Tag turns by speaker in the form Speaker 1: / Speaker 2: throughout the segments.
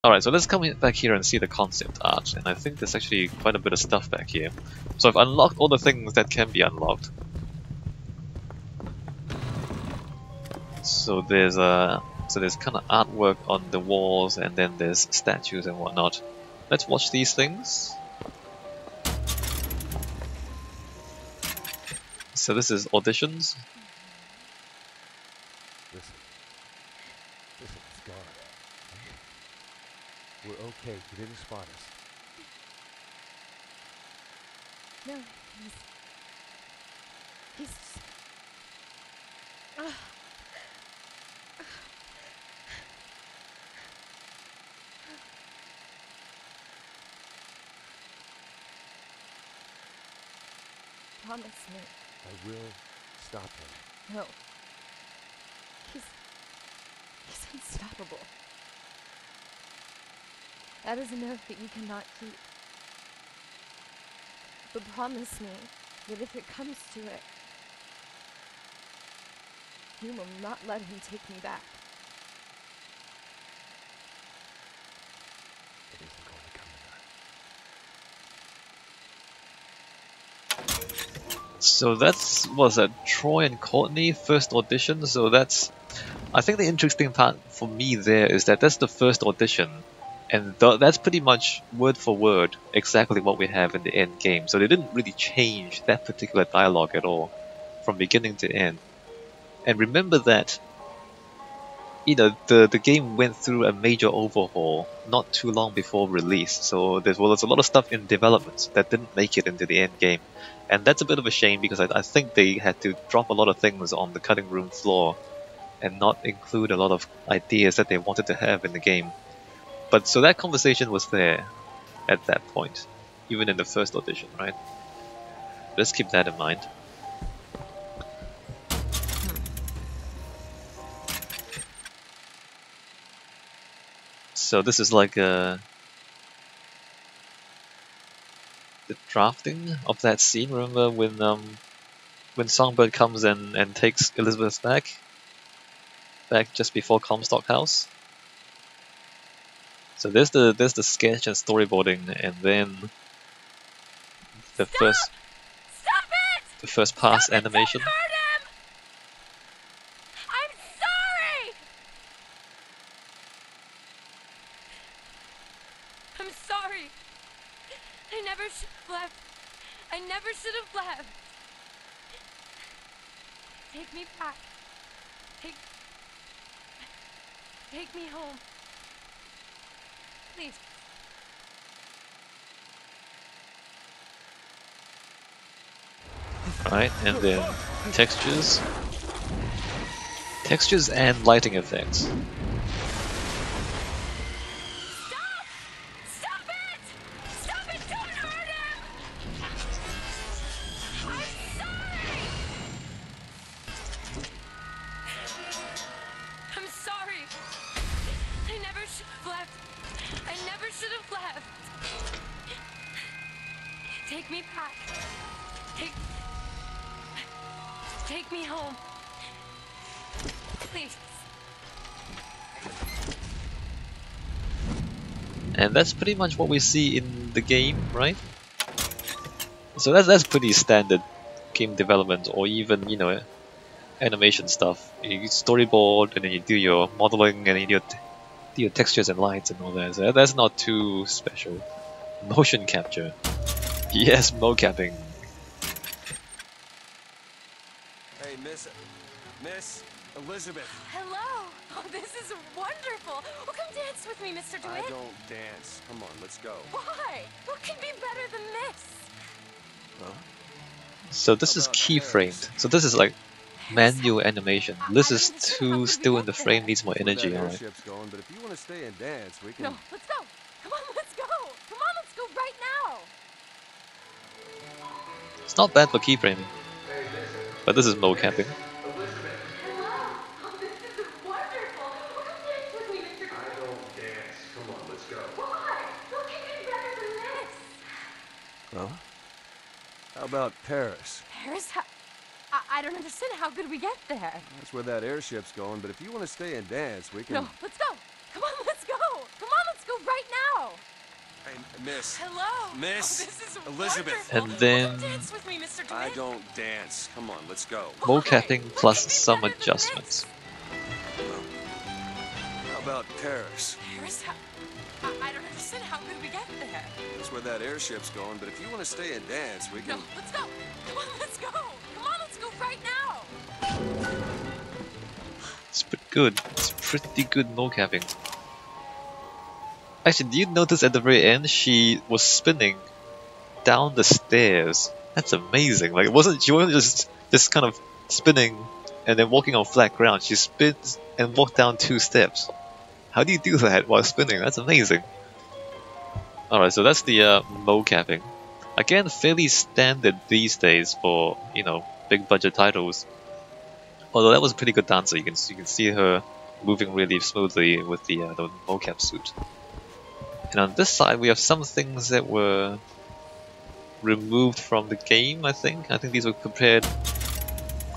Speaker 1: Alright, so let's come back here and see the concept art, and I think there's actually quite a bit of stuff back here. So I've unlocked all the things that can be unlocked. So there's kind of artwork on the walls, and then there's statues and whatnot. Let's watch these things. So this is auditions.
Speaker 2: Listen, it's gone. We're okay. He didn't spot us.
Speaker 3: No, he's promise me.
Speaker 2: I will stop him.
Speaker 3: No. He's unstoppable. That is an oath that you cannot keep. But promise me that if it comes to it, you will not let him take me back.
Speaker 2: It isn't going to come to that.
Speaker 1: So was that Troy and Courtney first audition, so that's... I think the interesting part for me there is that that's the first audition, and that's pretty much word for word exactly what we have in the end game, so they didn't really change that particular dialogue at all, from beginning to end. And remember that, you know, the game went through a major overhaul not too long before release, so there's a lot of stuff in development that didn't make it into the end game. And that's a bit of a shame because I think they had to drop a lot of things on the cutting room floor and not include a lot of ideas that they wanted to have in the game. But so that conversation was there at that point, even in the first audition, right? Let's keep that in mind. So this is like the drafting of that scene. Remember when Songbird comes in and takes Elizabeth back just before Comstock House? So there's the sketch and storyboarding, and then the first pass animation.
Speaker 3: Don't hurt him! I'm sorry! I'm sorry. I never should have left. I never should have left. Take me back. Take me home. Please.
Speaker 1: Right, and then textures and lighting effects.
Speaker 3: Stop it! Stop it! Don't hurt him! I'm sorry! I'm sorry. I never should have left. I never should have left. Take me back. Take me home. Please.
Speaker 1: And that's pretty much what we see in the game, right? So that's pretty standard game development, or even, you know, animation stuff. You storyboard, and then you do your modeling, and then you do your textures and lights and all that. So that's not too special. Motion capture. Yes, mocapping.
Speaker 4: Hey, Miss Elizabeth.
Speaker 3: Hello. Oh, this is wonderful. Well, come dance with me, Mr. DeWitt.
Speaker 4: I don't dance. Come on, let's go.
Speaker 3: Why? What can be better than this?
Speaker 4: Huh?
Speaker 1: So this is keyframed. So this is like manual animation. This is too still in the frame, needs more energy,
Speaker 4: That
Speaker 1: alright.
Speaker 4: airship's going, but if you want to stay and dance, we can.
Speaker 3: No, let's go. Come on, let's go. Come on, let's go right now.
Speaker 1: It's not bad for keyframing, but this is mocapping.
Speaker 3: Hello. Oh, this is wonderful. Well, come dance with me, Mr. DeWitt.
Speaker 4: I don't dance. Come on, let's go.
Speaker 3: Why? What can be better than this?
Speaker 4: Well, how about Paris?
Speaker 3: Paris? I don't understand. How could we get there?
Speaker 4: That's where that airship's going, but if you want to stay and dance, we can.
Speaker 3: No, let's go. Come on, let's go. Come on, let's go
Speaker 4: Miss.
Speaker 3: Hello.
Speaker 4: Miss
Speaker 3: Oh, this is
Speaker 4: Elizabeth.
Speaker 3: wonderful.
Speaker 1: And then
Speaker 3: Dance with me, Mr.
Speaker 4: I
Speaker 3: Demint.
Speaker 4: don't dance. Come on, let's go.
Speaker 1: mocapping
Speaker 3: What
Speaker 1: plus
Speaker 3: could be
Speaker 1: some
Speaker 3: better than
Speaker 1: adjustments.
Speaker 4: Well, how about Paris?
Speaker 3: this? Paris? I don't understand. How could we get there?
Speaker 4: That's where that airship's going, but if you want to stay and dance, we
Speaker 3: No,
Speaker 4: can...
Speaker 3: let's go. Come on, let's go. Come on, let's go right now.
Speaker 1: It's pretty good. It's pretty good mocapping. Actually, do you notice at the very end she was spinning down the stairs? That's amazing. Like she wasn't just kind of spinning and then walking on flat ground. She spins and walked down 2 steps. How do you do that while spinning? That's amazing. Alright, so that's the mocapping. Again, fairly standard these days for, you know, big budget titles. Although that was a pretty good dancer. You can see her moving really smoothly with the mocap suit. And on this side, we have some things that were removed from the game, I think. I think these were prepared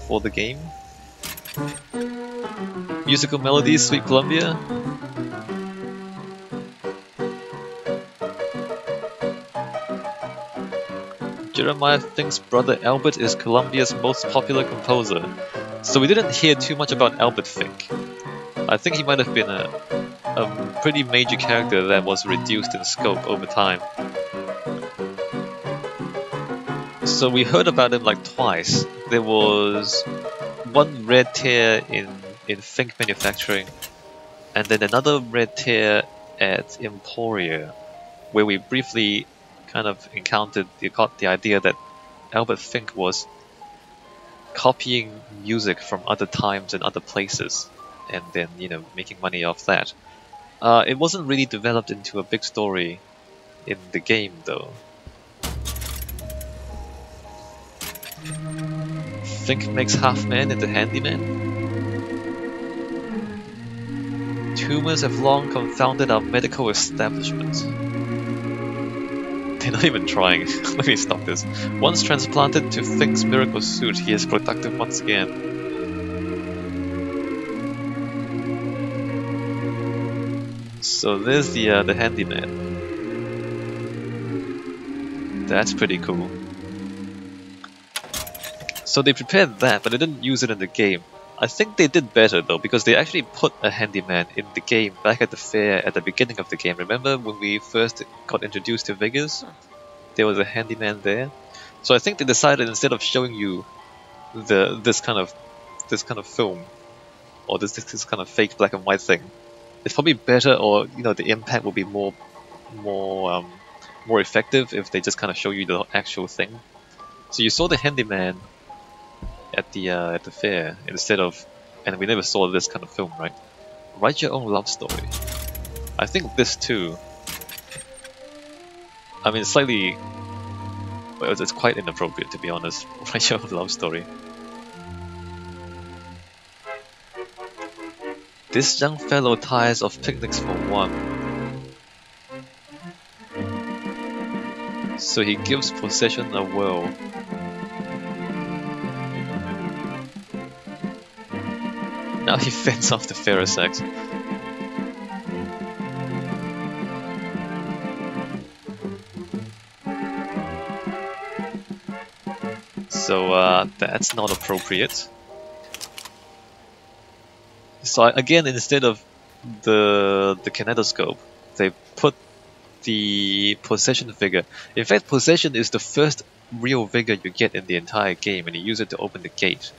Speaker 1: for the game. Musical melodies, Sweet Columbia. Jeremiah Fink's brother Albert is Colombia's most popular composer. So we didn't hear too much about Albert Fink. I think he might have been a pretty major character that was reduced in scope over time. So we heard about him like twice. There was one red tear in Fink Manufacturing, and then another red tear at Emporia, where we briefly kind of encountered the idea that Albert Fink was copying music from other times and other places, and then, you know, making money off that. It wasn't really developed into a big story in the game, though. Fink makes Half-Man into Handyman. Tumors have long confounded our medical establishment. They're not even trying. Let me stop this. Once transplanted to Fink's miracle suit, he is productive once again. So there's the handyman. That's pretty cool. So they prepared that, but they didn't use it in the game. I think they did better though, because they actually put a handyman in the game back at the fair at the beginning of the game. Remember when we first got introduced to Vegas? There was a handyman there. So I think they decided, instead of showing you this kind of film, or this kind of fake black and white thing, it's probably better, or you know, the impact will be more effective if they just kind of show you the actual thing. So you saw the handyman at the fair instead of, and we never saw this kind of film, right? Write your own love story. I think this too. I mean, slightly. Well, it's quite inappropriate, to be honest. Write your own love story. This young fellow tires of picnics for one. So he gives possession a whirl. Now he fends off the Pharisees. So that's not appropriate. So again, instead of the kinetoscope, they put the possession figure. In fact, possession is the first real figure you get in the entire game, and you use it to open the gate.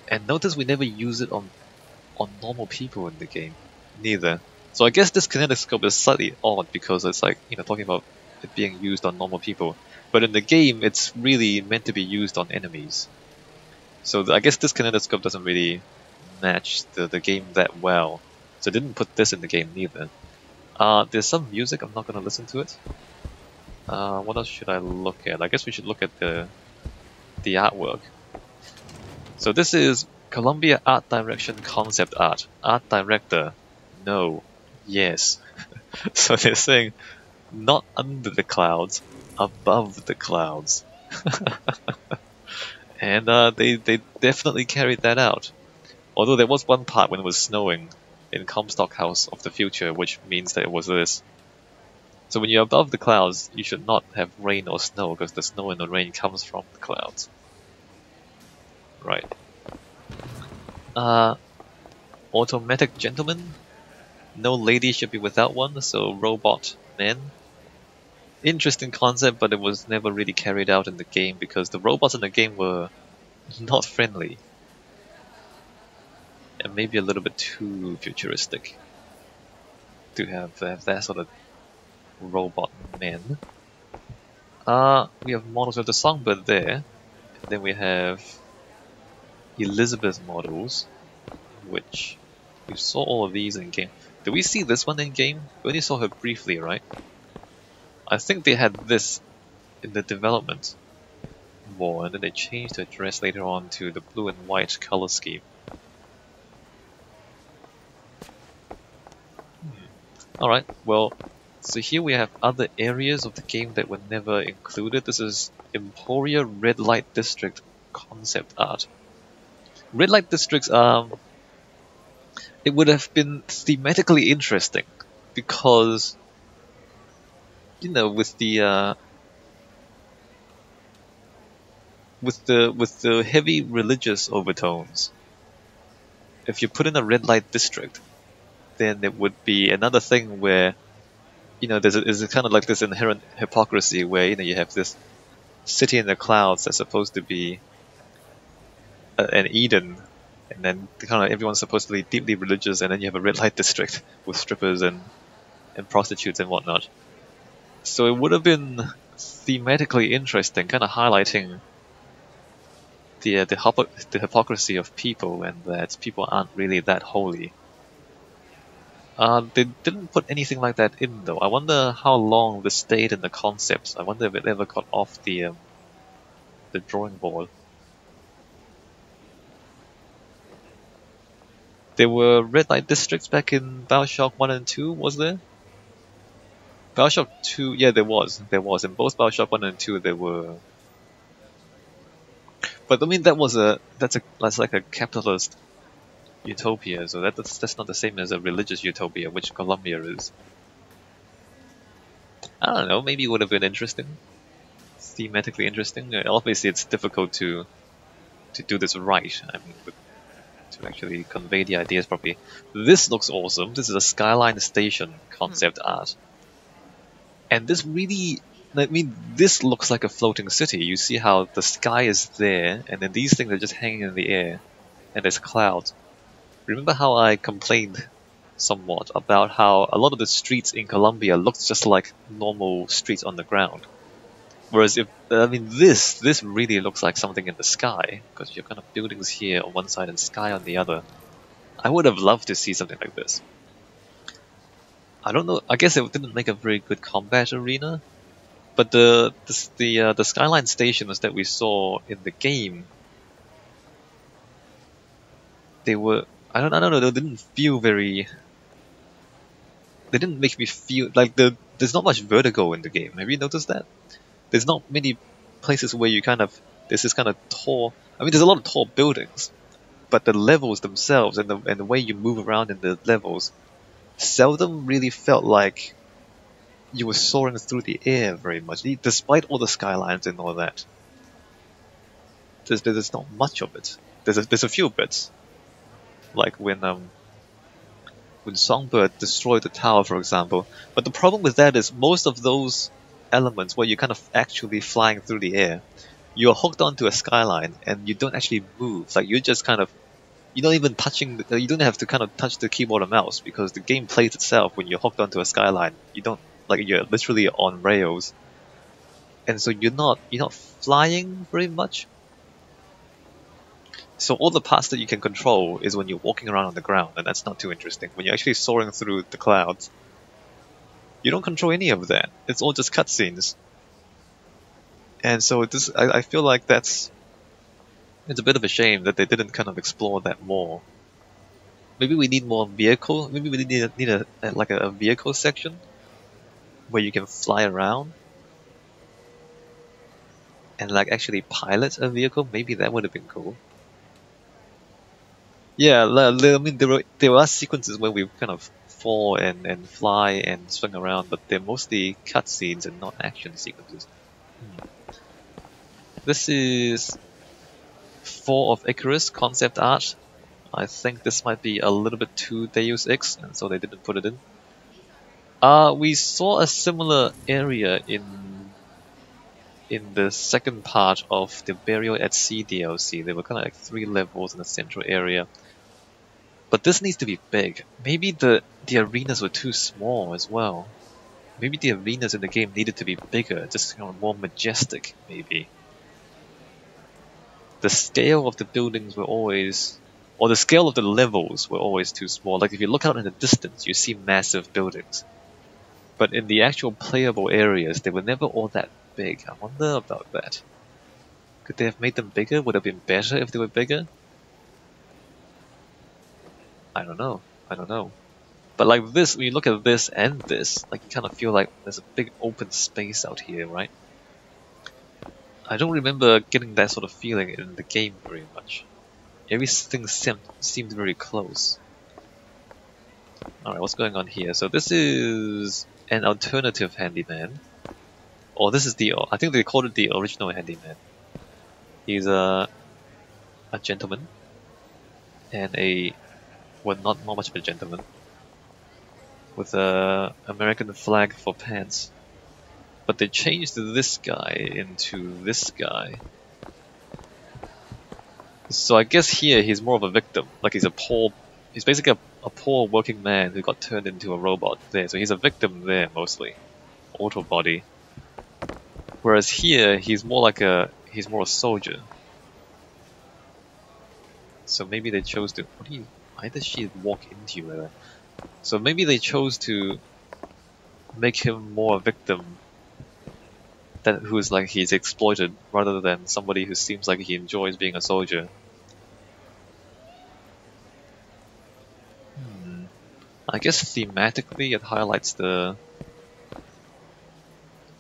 Speaker 1: And notice we never use it on normal people in the game, neither. So I guess this kinetoscope is slightly odd because it's like, you know, talking about it being used on normal people, but in the game it's really meant to be used on enemies. So I guess this kinetoscope doesn't really match the game that well. So I didn't put this in the game neither. There's some music, I'm not going to listen to it. What else should I look at? I guess we should look at the artwork. So this is Columbia Art Direction Concept Art. Art Director, no, yes. So they're saying, not under the clouds, above the clouds. And they definitely carried that out. Although there was one part when it was snowing in Comstock House of the Future, which means that it was this. So when you're above the clouds, you should not have rain or snow, because the snow and the rain comes from the clouds. Right. Automatic gentleman? No lady should be without one, so robot men. Interesting concept, but it was never really carried out in the game because the robots in the game were not friendly. And maybe a little bit too futuristic to have that sort of robot men. We have models of the Songbird there. And then we have Elizabeth models, which we saw all of these in game. Did we see this one in game? We only saw her briefly, right? I think they had this in the development more, and then they changed her dress later on to the blue and white color scheme. Alright, well, so here we have other areas of the game that were never included. This is Emporia Red Light District concept art. Red Light Districts, it would have been thematically interesting because, you know, with the heavy religious overtones, if you put in a red light district, then it would be another thing where, you know, there's kind of like this inherent hypocrisy where, you know, you have this city in the clouds that's supposed to be an Eden, and then kind of everyone's supposed to be deeply religious, and then you have a red light district with strippers and prostitutes and whatnot. So it would have been thematically interesting, kind of highlighting the hypocrisy of people, and that people aren't really that holy. They didn't put anything like that in though. I wonder how long this stayed in the concepts. I wonder if it ever got off the drawing board. There were red light districts back in Bioshock 1 and 2, was there? Bioshock 2, yeah, there was. There was. In both Bioshock 1 and 2 there were. But I mean that's like a capitalist utopia, so that's not the same as a religious utopia, which Columbia is. I don't know, maybe it would have been interesting. Thematically interesting. Obviously it's difficult to do this right. I mean, to actually convey the ideas properly. This looks awesome. This is a Skyline Station concept art. And this really, I mean, this looks like a floating city. You see how the sky is there, and then these things are just hanging in the air, and there's clouds. Remember how I complained somewhat about how a lot of the streets in Colombia looks just like normal streets on the ground? Whereas this really looks like something in the sky, because you're kind of buildings here on one side and sky on the other. I would have loved to see something like this. I don't know, I guess it didn't make a very good combat arena, but the Skyline stations that we saw in the game, they were, I don't know, they didn't feel very, they didn't make me feel like there's not much vertigo in the game. Have you noticed that? There's not many places where you there's this kind of tall, I mean there's a lot of tall buildings, but the levels themselves and the way you move around in the levels seldom really felt like you were soaring through the air very much, despite all the skylines and all that. There's not much of it. There's a few bits, like when Songbird destroyed the tower, for example. But the problem with that is most of those elements where you're kind of actually flying through the air, you're hooked onto a skyline and you don't actually move. Like you're just kind of, you're not even touching, you don't have to kind of touch the keyboard or mouse, because the game plays itself when you're hooked onto a skyline. You don't, like, you're literally on rails, and so you're not flying very much. So all the parts that you can control is when you're walking around on the ground, and that's not too interesting. When you're actually soaring through the clouds, you don't control any of that. It's all just cutscenes. And so I feel like it's a bit of a shame that they didn't kind of explore that more. Maybe we need more vehicle. Maybe we need a vehicle section where you can fly around and like actually pilot a vehicle. Maybe that would have been cool. Yeah, I mean there are sequences where we kind of fall and fly and swing around, but they're mostly cutscenes and not action sequences. This is 4 of Icarus concept art. I think this might be a little bit too Deus Ex, and so they didn't put it in. We saw a similar area in the second part of the Burial at Sea DLC. There were kind of like 3 levels in the central area. But this needs to be big. Maybe the arenas were too small as well. Maybe the arenas in the game needed to be bigger, just more majestic, maybe. The scale of the buildings were always... or the scale of the levels were always too small. Like if you look out in the distance, you see massive buildings. But in the actual playable areas, they were never all that big. I wonder about that. Could they have made them bigger? Would it have been better if they were bigger? I don't know. But like this, when you look at this and this, like you kind of feel like there's a big open space out here, right? I don't remember getting that sort of feeling in the game very much. Everything seemed very close. Alright, what's going on here? So this is an alternative handyman. Or this is I think they called it the original handyman. He's a gentleman. And well, not much of a gentleman. With a American flag for pants. But they changed this guy into this guy. So I guess here he's more of a victim. Like he's basically a poor working man who got turned into a robot there. So he's a victim there mostly. Auto body. Whereas here he's more a soldier. So maybe they chose to... why does she walk into you like that? So maybe they chose to make him more a victim who's like he's exploited rather than somebody who seems like he enjoys being a soldier. I guess thematically it highlights the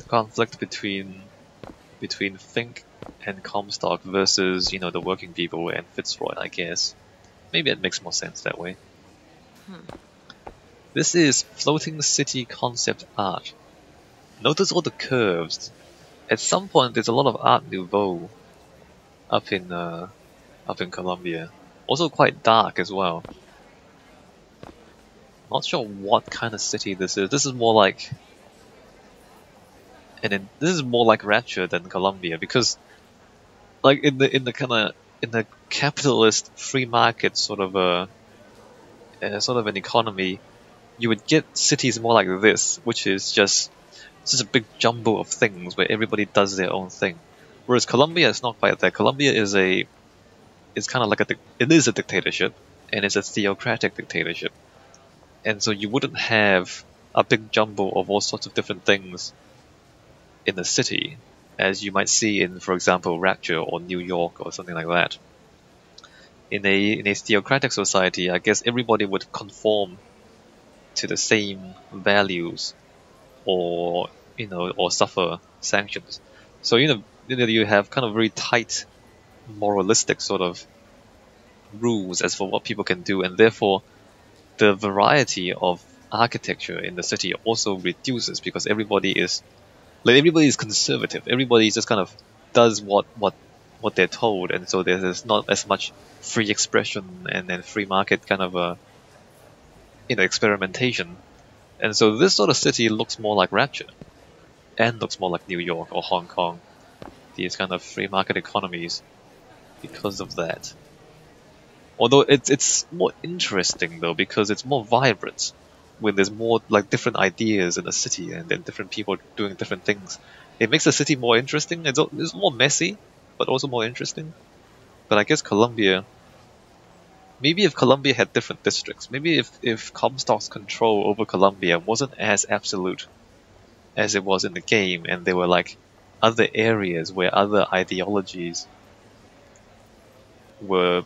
Speaker 1: conflict between Fink and Comstock versus, the working people and Fitzroy, I guess. Maybe it makes more sense that way. This is floating city concept art. Notice all the curves. At some point there's a lot of Art Nouveau up in Colombia. Also quite dark as well. Not sure what kind of city this is. This is more like Rapture than Colombia, because like in the capitalist free market sort of an economy, you would get cities more like this, which is just a big jumble of things where everybody does their own thing. Whereas Colombia is not quite that. Colombia is kind of like it is a dictatorship, and it's a theocratic dictatorship. And so you wouldn't have a big jumble of all sorts of different things in the city, as you might see in, for example, Rapture or New York or something like that. In a theocratic society, I guess everybody would conform to the same values, or suffer sanctions. So you have kind of very tight, moralistic sort of rules as for what people can do, and therefore the variety of architecture in the city also reduces because everybody is conservative. Everybody just kind of does what they're told, and so there's not as much free expression and then free market kind of experimentation. And so this sort of city looks more like Rapture, and looks more like New York or Hong Kong, these kind of free market economies, because of that. Although it's more interesting though, because it's more vibrant when there's more like different ideas in the city and then different people doing different things. It makes the city more interesting. It's more messy, but also more interesting. But I guess maybe if Colombia had different districts, maybe if Comstock's control over Colombia wasn't as absolute as it was in the game, and there were like other areas where other ideologies were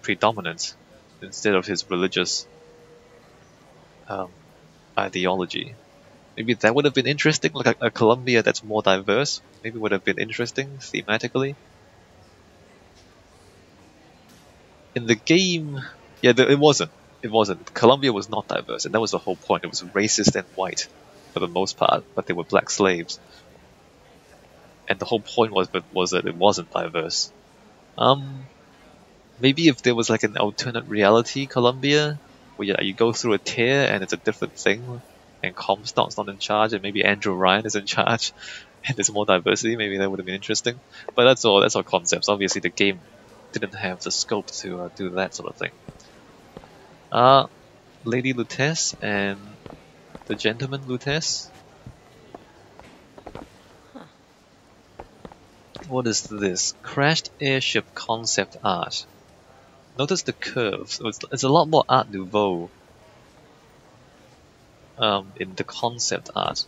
Speaker 1: predominant instead of his religious ideology. Maybe that would have been interesting, like a Colombia that's more diverse. Maybe would have been interesting thematically. In the game, yeah, it wasn't. it wasn't. Colombia was not diverse, and that was the whole point. It was racist and white for the most part, but they were black slaves. And the whole point was that it wasn't diverse. Maybe if there was like an alternate reality Colombia, where you go through a tier and it's a different thing, and Comstock's not in charge, and maybe Andrew Ryan is in charge, and there's more diversity, maybe that would have been interesting. But that's all concepts. Obviously the game didn't have the scope to do that sort of thing. Lady Lutece and the Gentleman Lutece. What is this? Crashed airship concept art. Notice the curves. It's a lot more Art Nouveau in the concept art,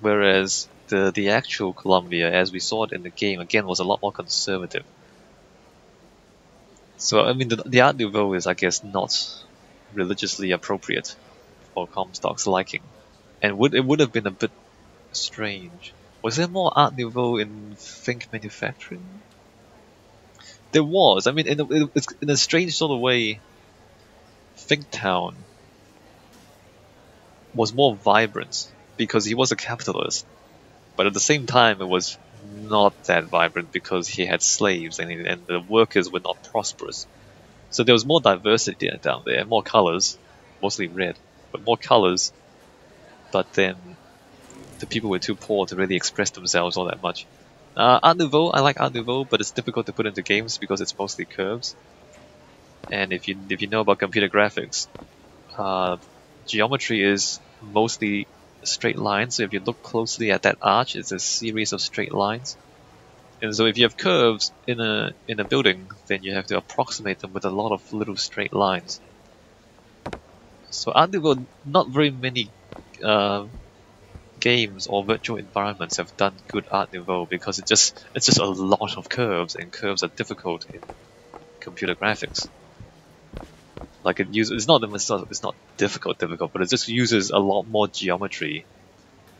Speaker 1: whereas the actual Columbia, as we saw it in the game, again was a lot more conservative. So I mean, the Art Nouveau is, I guess, not religiously appropriate for Comstock's liking, and it would have been a bit strange. Was there more Art Nouveau in Fink manufacturing? There was. I mean, in a strange sort of way, Fink Town was more vibrant because he was a capitalist, but at the same time, it was not that vibrant because he had slaves and the workers were not prosperous. So there was more diversity down there, more colors, mostly red, but more colors. But then the people were too poor to really express themselves all that much. Art Nouveau, I like Art Nouveau, but it's difficult to put into games because it's mostly curves. And if you know about computer graphics, geometry is mostly straight lines. So if you look closely at that arch, it's a series of straight lines. And so if you have curves in a building, then you have to approximate them with a lot of little straight lines. So Art Nouveau, not very many games or virtual environments have done good Art Nouveau because it's just a lot of curves, and curves are difficult in computer graphics. Like it's not difficult, but it just uses a lot more geometry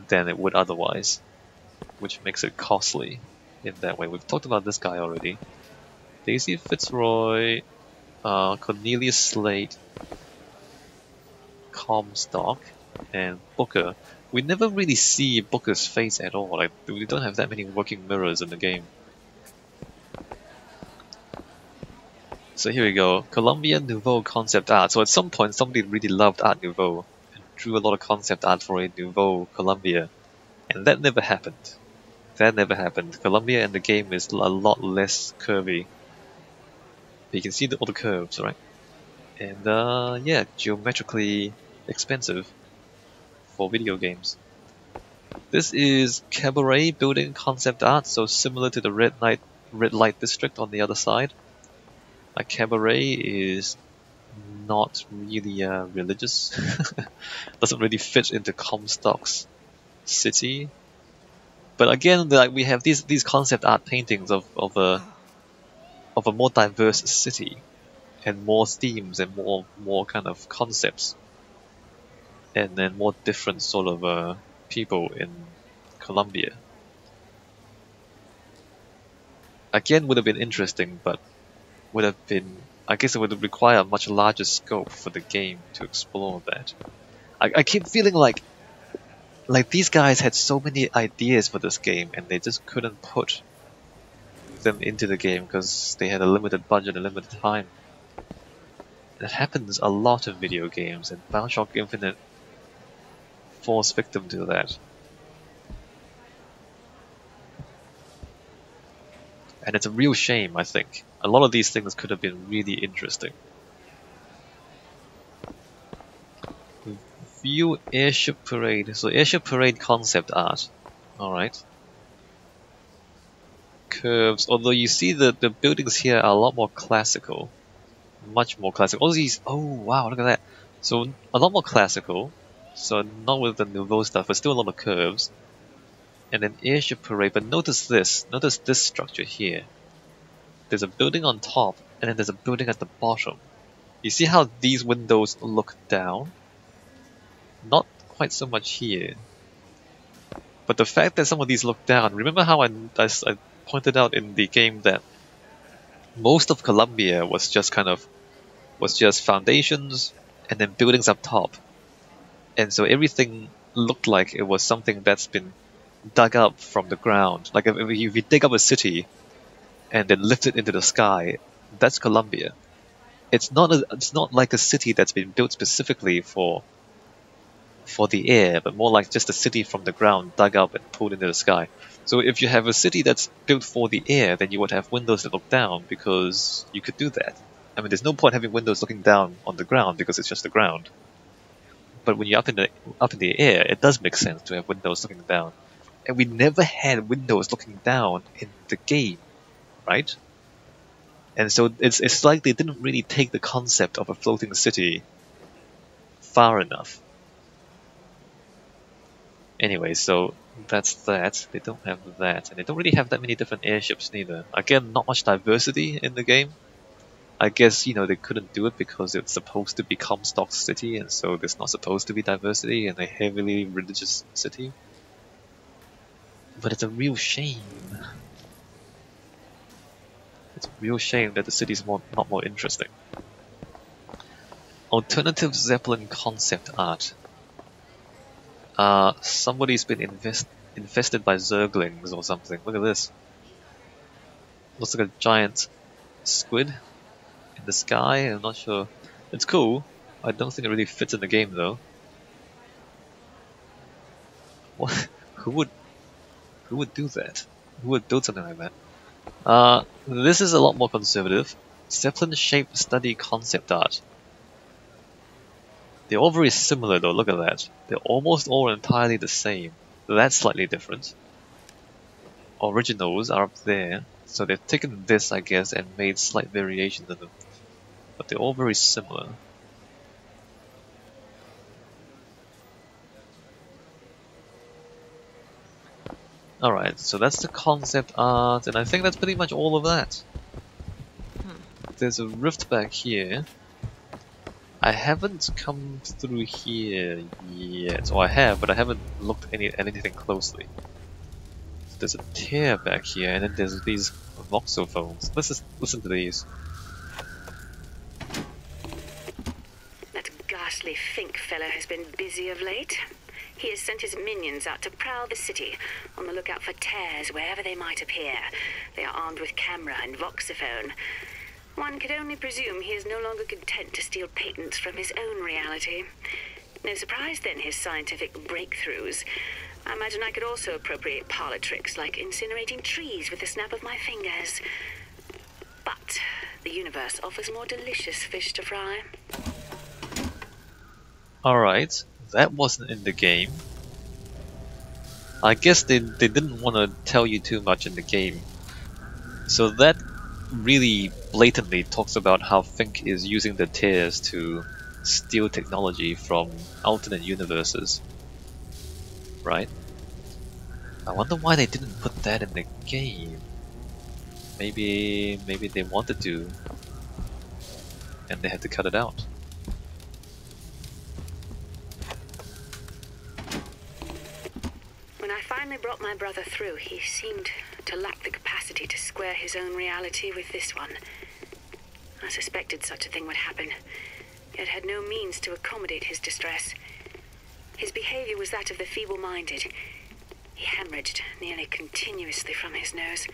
Speaker 1: than it would otherwise, which makes it costly in that way. We've talked about this guy already. Daisy Fitzroy, Cornelius Slate, Comstock, and Booker. We never really see Booker's face at all. Like, we don't have that many working mirrors in the game. So here we go, Columbia Nouveau concept art. So at some point somebody really loved Art Nouveau and drew a lot of concept art for a Nouveau Columbia. And that never happened. Columbia in the game is a lot less curvy. But you can see all the curves, right? And yeah, geometrically expensive for video games. This is Cabaret building concept art, so similar to the Red Light District on the other side. Like Cabaret is not really religious, doesn't really fit into Comstock's city. But again, like we have these concept art paintings of a more diverse city, and more themes and more kind of concepts, and then more different sort of people in Colombia. Again, would have been interesting, but I guess it would require a much larger scope for the game to explore that. I keep feeling like these guys had so many ideas for this game and they just couldn't put them into the game because they had a limited budget, a limited time. That happens a lot in video games, and Bioshock Infinite falls victim to that. And it's a real shame, I think. A lot of these things could have been really interesting. View Airship Parade. So Airship Parade concept art. Alright. Curves. Although you see the buildings here are a lot more classical. Much more classical. All these... Oh wow, look at that. So a lot more classical. So not with the Nouveau stuff, but still a lot of curves. And then Airship Parade, but notice this structure here. There's a building on top, and then there's a building at the bottom. You see how these windows look down? Not quite so much here. But the fact that some of these look down, remember how I pointed out in the game that most of Columbia was just foundations, and then buildings up top. And so everything looked like it was something that's been dug up from the ground. Like if you dig up a city and then lift it into the sky, that's Colombia. It's not like a city that's been built specifically for the air, but more like just a city from the ground dug up and pulled into the sky. So if you have a city that's built for the air, then you would have windows that look down because you could do that. I mean, there's no point having windows looking down on the ground because it's just the ground. But when you're up in the air, it does make sense to have windows looking down. And we never had windows looking down in the game, right? And so it's like they didn't really take the concept of a floating city far enough. Anyway, so that's that. They don't have that, and they don't really have that many different airships neither. Again, not much diversity in the game. I guess, they couldn't do it because it's supposed to be Comstock City, and so there's not supposed to be diversity in a heavily religious city. But it's a real shame. It's a real shame that the city's not more interesting. Alternative Zeppelin concept art. Somebody's been infested by zerglings or something. Look at this. Looks like a giant squid in the sky. I'm not sure. It's cool. I don't think it really fits in the game though. What? Who would do that? Who would build something like that? This is a lot more conservative. Zeppelin shape study concept art. They're all very similar though, look at that. They're almost all entirely the same. That's slightly different. Originals are up there, so they've taken this, I guess, and made slight variations in them. But they're all very similar. Alright, so that's the concept art, and I think that's pretty much all of that. There's a rift back here. I haven't come through here yet, or I have, but I haven't looked at anything closely. So there's a tear back here, and then there's these voxophones. Let's just listen to these.
Speaker 5: That ghastly Fink fellow has been busy of late. He has sent his minions out to prowl the city, on the lookout for tears wherever they might appear. They are armed with camera and voxophone. One could only presume he is no longer content to steal patents from his own reality. No surprise, then, his scientific breakthroughs. I imagine I could also appropriate parlor tricks like incinerating trees with the snap of my fingers. But the universe offers more delicious fish to fry.
Speaker 1: Alright, that wasn't in the game. I guess they didn't want to tell you too much in the game. So that really blatantly talks about how Fink is using the tears to steal technology from alternate universes. Right? I wonder why they didn't put that in the game. Maybe they wanted to, and they had to cut it out.
Speaker 5: When I finally brought my brother through, he seemed to lack the capacity to square his own reality with this one. I suspected such a thing would happen, yet had no means to accommodate his distress. His behavior was that of the feeble-minded. He hemorrhaged nearly continuously from his nose.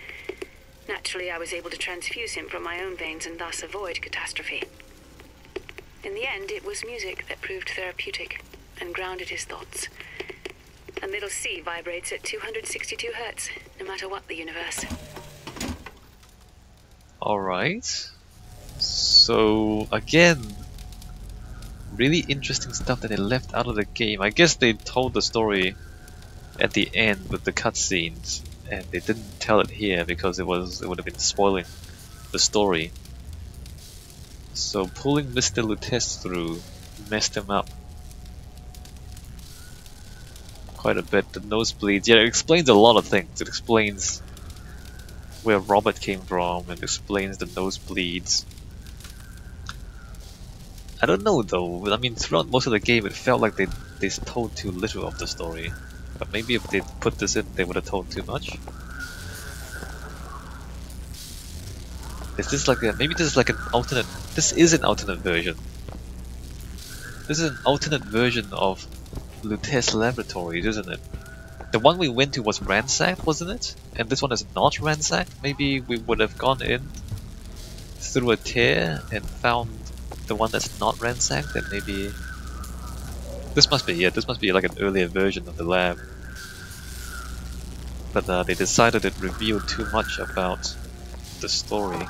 Speaker 5: Naturally, I was able to transfuse him from my own veins and thus avoid catastrophe. In the end, it was music that proved therapeutic and grounded his thoughts. A middle C vibrates at 262 Hertz, no matter what the universe.
Speaker 1: Alright. So, again, really interesting stuff that they left out of the game. I guess they told the story at the end with the cutscenes, and they didn't tell it here because it would have been spoiling the story. So pulling Mr. Lutece through messed him up quite a bit. The nosebleeds, yeah, it explains a lot of things. It explains where Robert came from, and explains the nosebleeds. I don't know though, I mean throughout most of the game it felt like they told too little of the story. But maybe if they put this in they would have told too much. Is this like maybe this is like an alternate, this is an alternate version. This is an alternate version of Lutece Laboratories, isn't it? The one we went to was ransacked, wasn't it? And this one is not ransacked? Maybe we would have gone in through a tear and found the one that's not ransacked, and maybe... This must be it, this must be like an earlier version of the lab. But they decided it revealed too much about the story.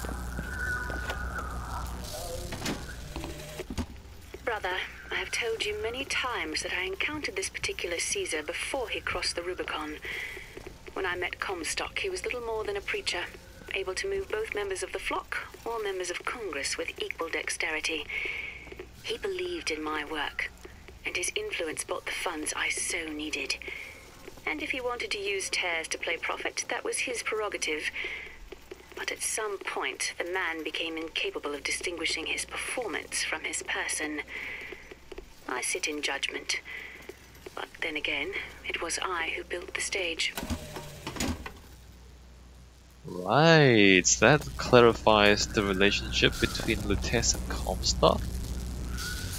Speaker 5: Brother, I have told you many times that I encountered this particular Caesar before he crossed the Rubicon. When I met Comstock, he was little more than a preacher, able to move both members of the flock or members of Congress with equal dexterity. He believed in my work, and his influence bought the funds I so needed. And if he wanted to use tears to play prophet, that was his prerogative. But at some point, the man became incapable of distinguishing his performance from his person. I sit in judgment. But then again, it was I who built the stage.
Speaker 1: Right, that clarifies the relationship between Lutece and Comstock.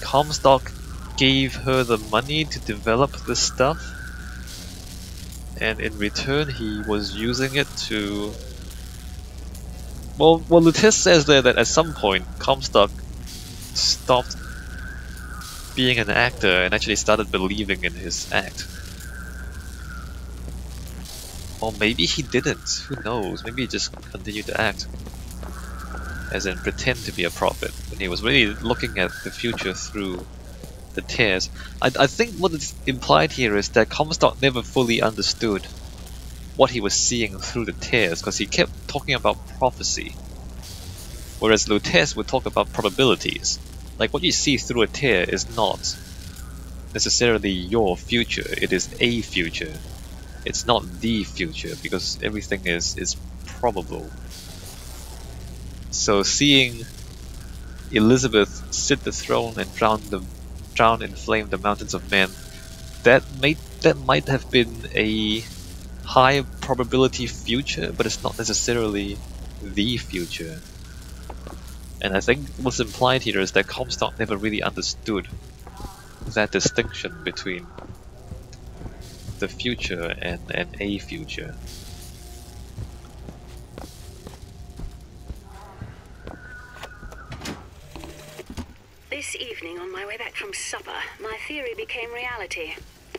Speaker 1: Comstock gave her the money to develop this stuff, and in return he was using it to... Well, Lutece says there that at some point Comstock stopped being an actor and actually started believing in his act. Or maybe he didn't, who knows, maybe he just continued to act. As in pretend to be a prophet, when he was really looking at the future through the tears. I think what is implied here is that Comstock never fully understood what he was seeing through the tears, because he kept talking about prophecy. Whereas Lutece would talk about probabilities. Like what you see through a tear is not necessarily your future, it is a future. It's not the future, because everything is probable. So seeing Elizabeth sit the throne and drown in flame the mountains of men, that might have been a high probability future, but it's not necessarily the future. And I think what's implied here is that Comstock never really understood that distinction between the future and a future.
Speaker 5: This evening, on my way back from supper, my theory became reality.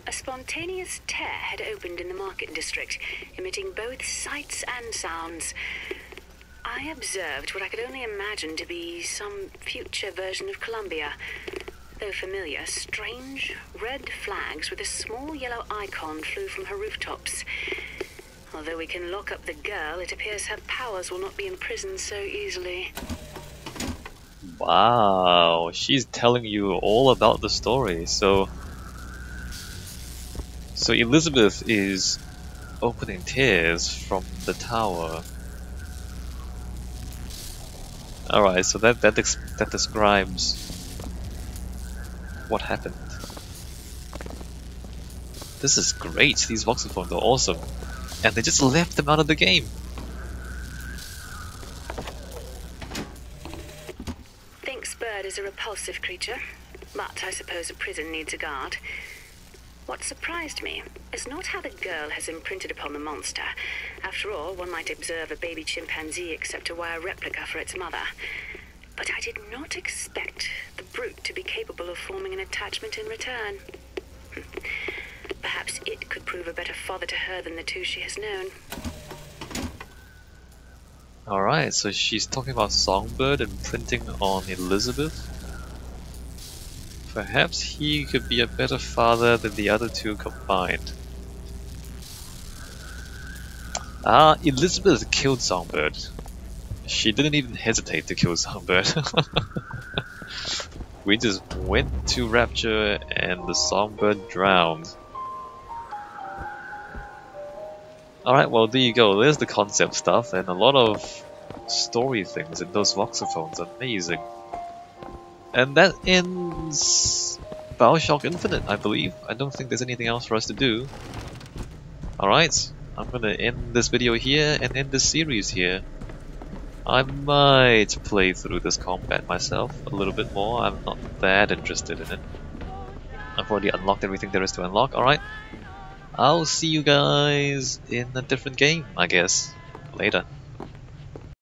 Speaker 5: A spontaneous tear had opened in the market district, emitting both sights and sounds. I observed what I could only imagine to be some future version of Columbia. Though familiar, strange red flags with a small yellow icon flew from her rooftops. Although we can lock up the girl, it appears her powers will not be imprisoned so easily.
Speaker 1: Wow, she's telling you all about the story. So Elizabeth is opening tears from the tower. Alright, so that describes what happened. This is great, these voxophones are awesome. And they just left them out of the game.
Speaker 5: Fink's bird is a repulsive creature, but I suppose a prison needs a guard. What surprised me is not how the girl has imprinted upon the monster. After all, one might observe a baby chimpanzee accept a wire replica for its mother. But I did not expect the brute to be capable of forming an attachment in return. Perhaps it could prove a better father to her than the two she has known.
Speaker 1: Alright, so she's talking about Songbird imprinting on Elizabeth. Perhaps he could be a better father than the other two combined. Elizabeth killed Songbird. She didn't even hesitate to kill Songbird. We just went to Rapture and the Songbird drowned. Alright, well there you go, there's the concept stuff and a lot of story things in those voxophones, amazing. And that ends Bioshock Infinite, I believe. I don't think there's anything else for us to do. Alright, I'm gonna end this video here and end this series here. I might play through this combat myself a little bit more, I'm not that interested in it. I've already unlocked everything there is to unlock. Alright. I'll see you guys in a different game, I guess. Later.